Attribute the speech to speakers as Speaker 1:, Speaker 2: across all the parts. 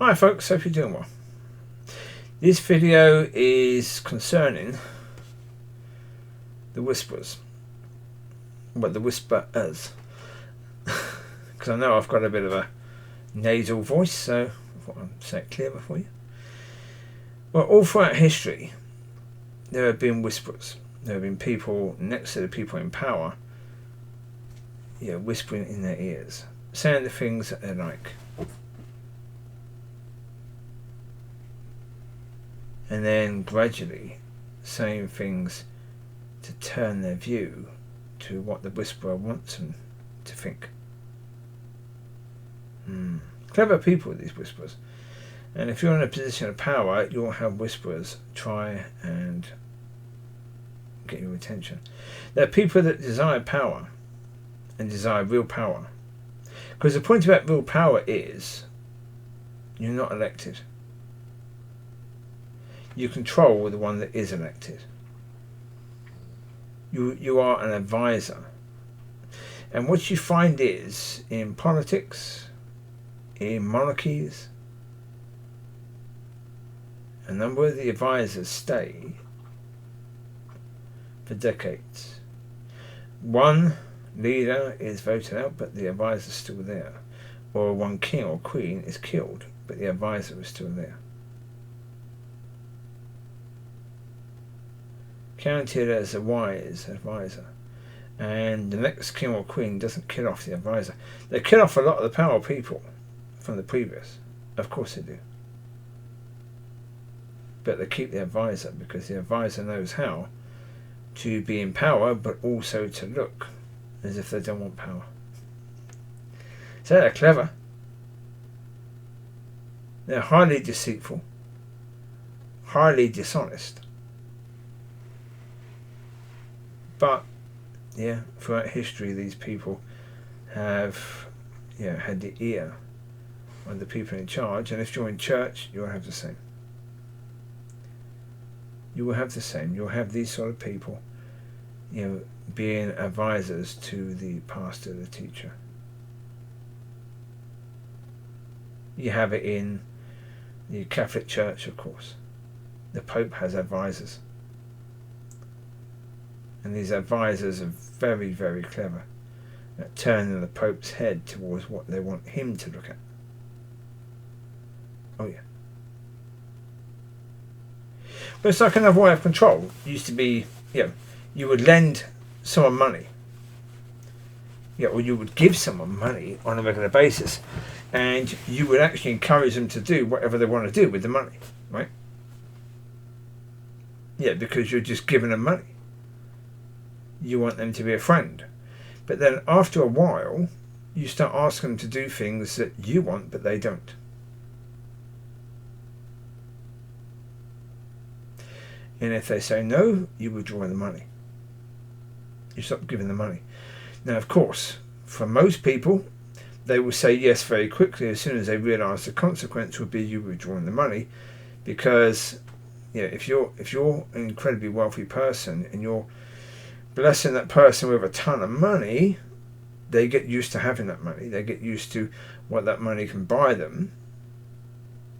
Speaker 1: Hi folks, hope you're doing well. This video is concerning the whisperers. Well, the whisperers. Because I know I've got a bit of a nasal voice, so I thought I'd say it clearer for you. Well, all throughout history, there have been whisperers. There have been people next to the people in power, whispering in their ears, saying the things that they like. And then gradually saying things to turn their view to what the whisperer wants them to think. Clever people, these whisperers. And if you're in a position of power, you'll have whisperers try and get your attention. There are people that desire power and desire real power. Because the point about real power is you're not elected. You control the one that is elected. You are an advisor. And what you find is, in politics, in monarchies, a number of the advisors stay for decades. One leader is voted out, but the advisor is still there. Or one king or queen is killed, but the advisor is still there. Counted as a wise advisor, and the next king or queen doesn't kill off the advisor. They kill off a lot of the power people from the previous, of course they do, but they keep the advisor because the advisor knows how to be in power but also to look as if they don't want power. So they're clever, they're highly deceitful, highly dishonest. But, throughout history, these people have, had the ear of the people in charge. And if you're in church, you'll have the same. You will have the same. You'll have these sort of people, being advisors to the pastor, the teacher. You have it in the Catholic Church, of course. The Pope has advisors. And these advisors are very, very clever at turning the Pope's head towards what they want him to look at. Oh yeah. But it's like another way of control. It used to be, you would lend someone money. Or you would give someone money on a regular basis. And you would actually encourage them to do whatever they want to do with the money. Right? Because you're just giving them money. You want them to be a friend. But then after a while, you start asking them to do things that you want, but they don't. And if they say no, you withdraw the money. You stop giving the money. Now, of course, for most people, they will say yes very quickly as soon as they realise the consequence would be you withdrawing the money. Because if you're an incredibly wealthy person and you're blessing that person with a ton of money, they get used to having that money. They get used to what that money can buy them,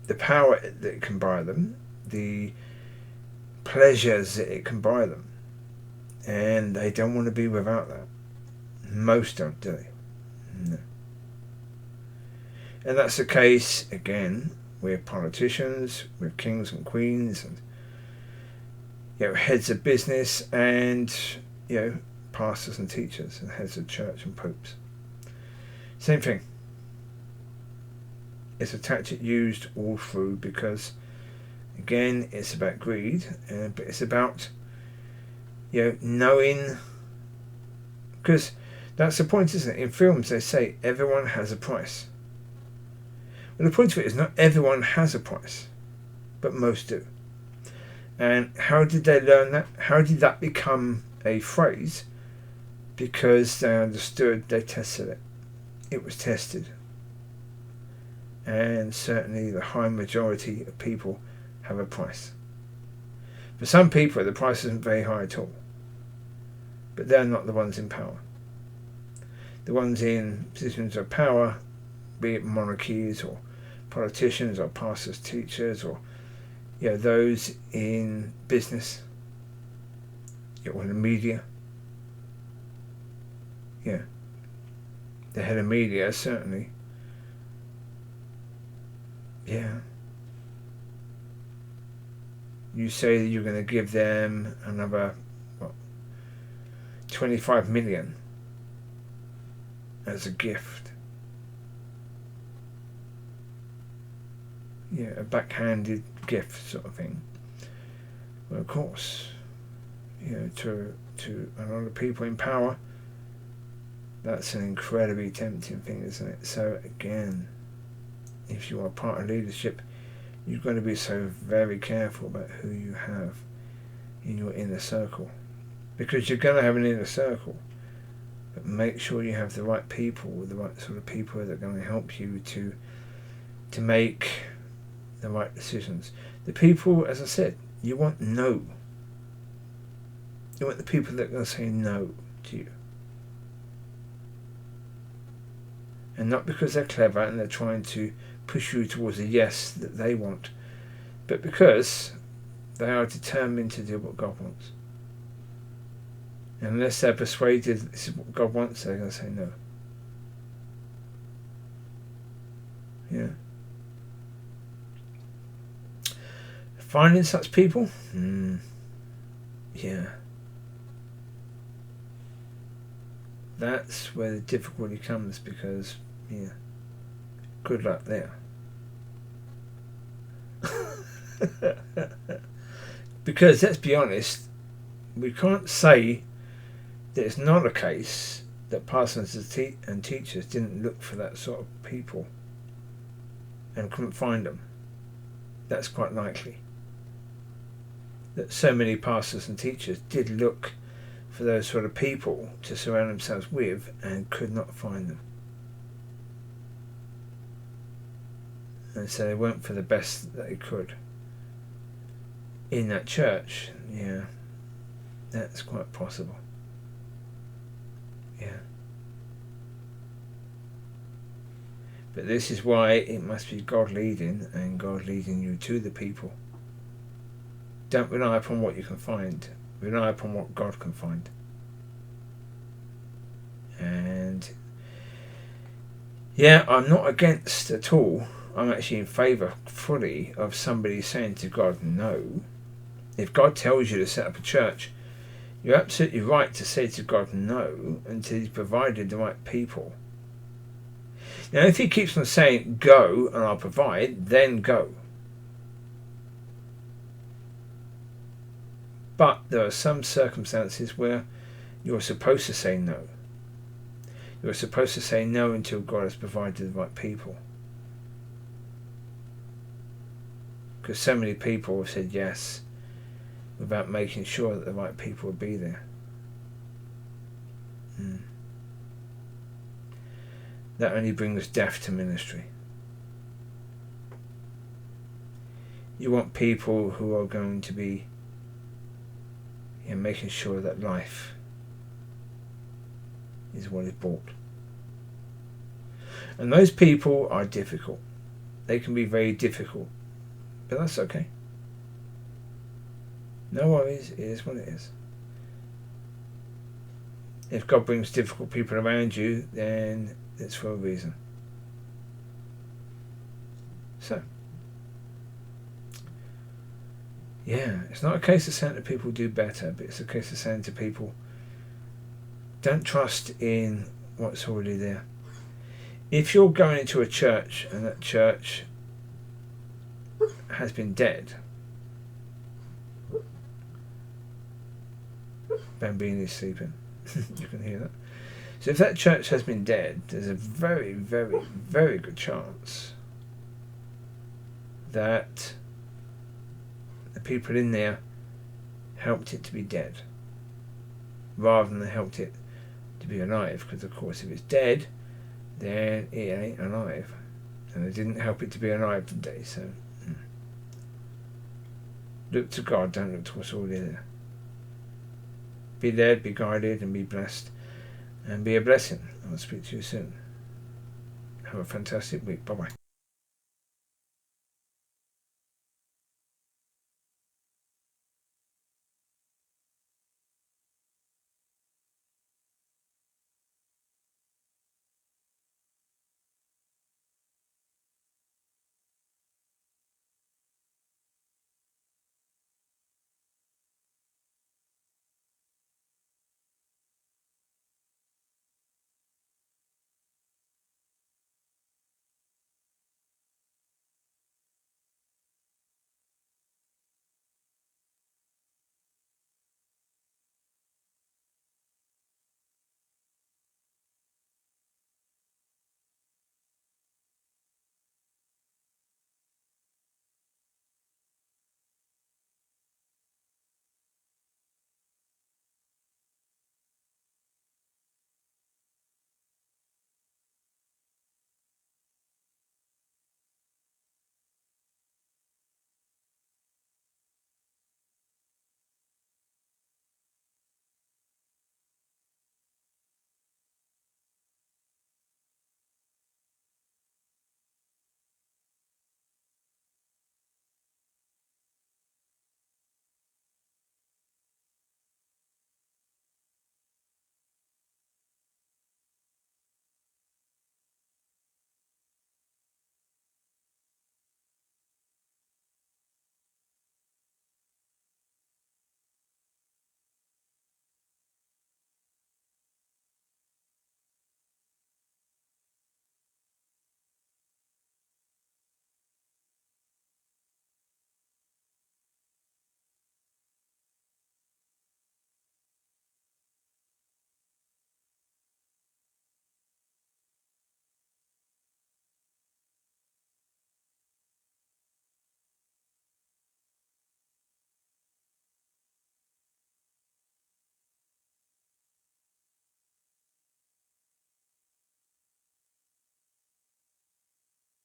Speaker 1: the power that it can buy them, the pleasures that it can buy them. And they don't want to be without that. Most don't, do they? No. And that's the case, again, with politicians, with kings and queens, and heads of business, and pastors and teachers and heads of church and popes. Same thing. It's a tactic used all through because, again, it's about greed, but it's about knowing, because that's the point, isn't it? In films they say everyone has a price. Well, the point of it is not everyone has a price, but most do. And how did they learn that? How did that become a phrase? Because they understood, they tested it. It was tested. And certainly the high majority of people have a price. For some people, the price isn't very high at all. But they're not the ones in power. The ones in positions of power, be it monarchies or politicians or pastors, teachers, or those in business, or in the media. Yeah, the head of media certainly. Yeah. You say that you're going to give them another 25 million as a gift. Yeah, a backhanded gift sort of thing. Well, of course, to a lot of people in power, that's an incredibly tempting thing, isn't it? So again, if you are part of leadership, you've got to be so very careful about who you have in your inner circle, because you're going to have an inner circle, but make sure you have the right people, the right sort of people that are going to help you to make the right decisions. The people, as I said, you want no. You want the people that are going to say no to you. And not because they're clever and they're trying to push you towards a yes that they want, but because they are determined to do what God wants. And unless they're persuaded that this is what God wants, they're going to say no. Yeah. Finding such people? Yeah. That's where the difficulty comes, because, good luck there. Because let's be honest, we can't say that it's not a case that pastors and teachers didn't look for that sort of people and couldn't find them. That's quite likely. That so many pastors and teachers did look for those sort of people to surround themselves with and could not find them. And so they went for the best that they could in that church. Yeah, that's quite possible. Yeah. But this is why it must be God leading, and God leading you to the people. Don't rely upon what you can find. Rely upon what God can find. And yeah, I'm not against at all. I'm actually in favour fully of somebody saying to God no. If God tells you to set up a church, you're absolutely right to say to God no until He's provided the right people. Now, if He keeps on saying go and I'll provide, then go. But there are some circumstances where you're supposed to say no. You're supposed to say no until God has provided the right people. Because so many people have said yes without making sure that the right people will be there. That only brings death to ministry. You want people who are going to be making sure that life is what is bought. And those people are difficult. They can be very difficult. But that's okay. No worries, it is what it is. If God brings difficult people around you, then it's for a reason. So, yeah, it's not a case of saying to people do better, but it's a case of saying to people, don't trust in what's already there. If you're going into a church and that church has been dead, Bambini is sleeping. You can hear that. So if that church has been dead, there's a very, very, very good chance that the people in there helped it to be dead rather than they helped it to be alive. Because of course if it's dead, then it ain't alive, and they didn't help it to be alive today. So look to God, don't look to what's already there. Be led, be guided, and be blessed, and be a blessing. I'll speak to you soon. Have a fantastic week. Bye bye.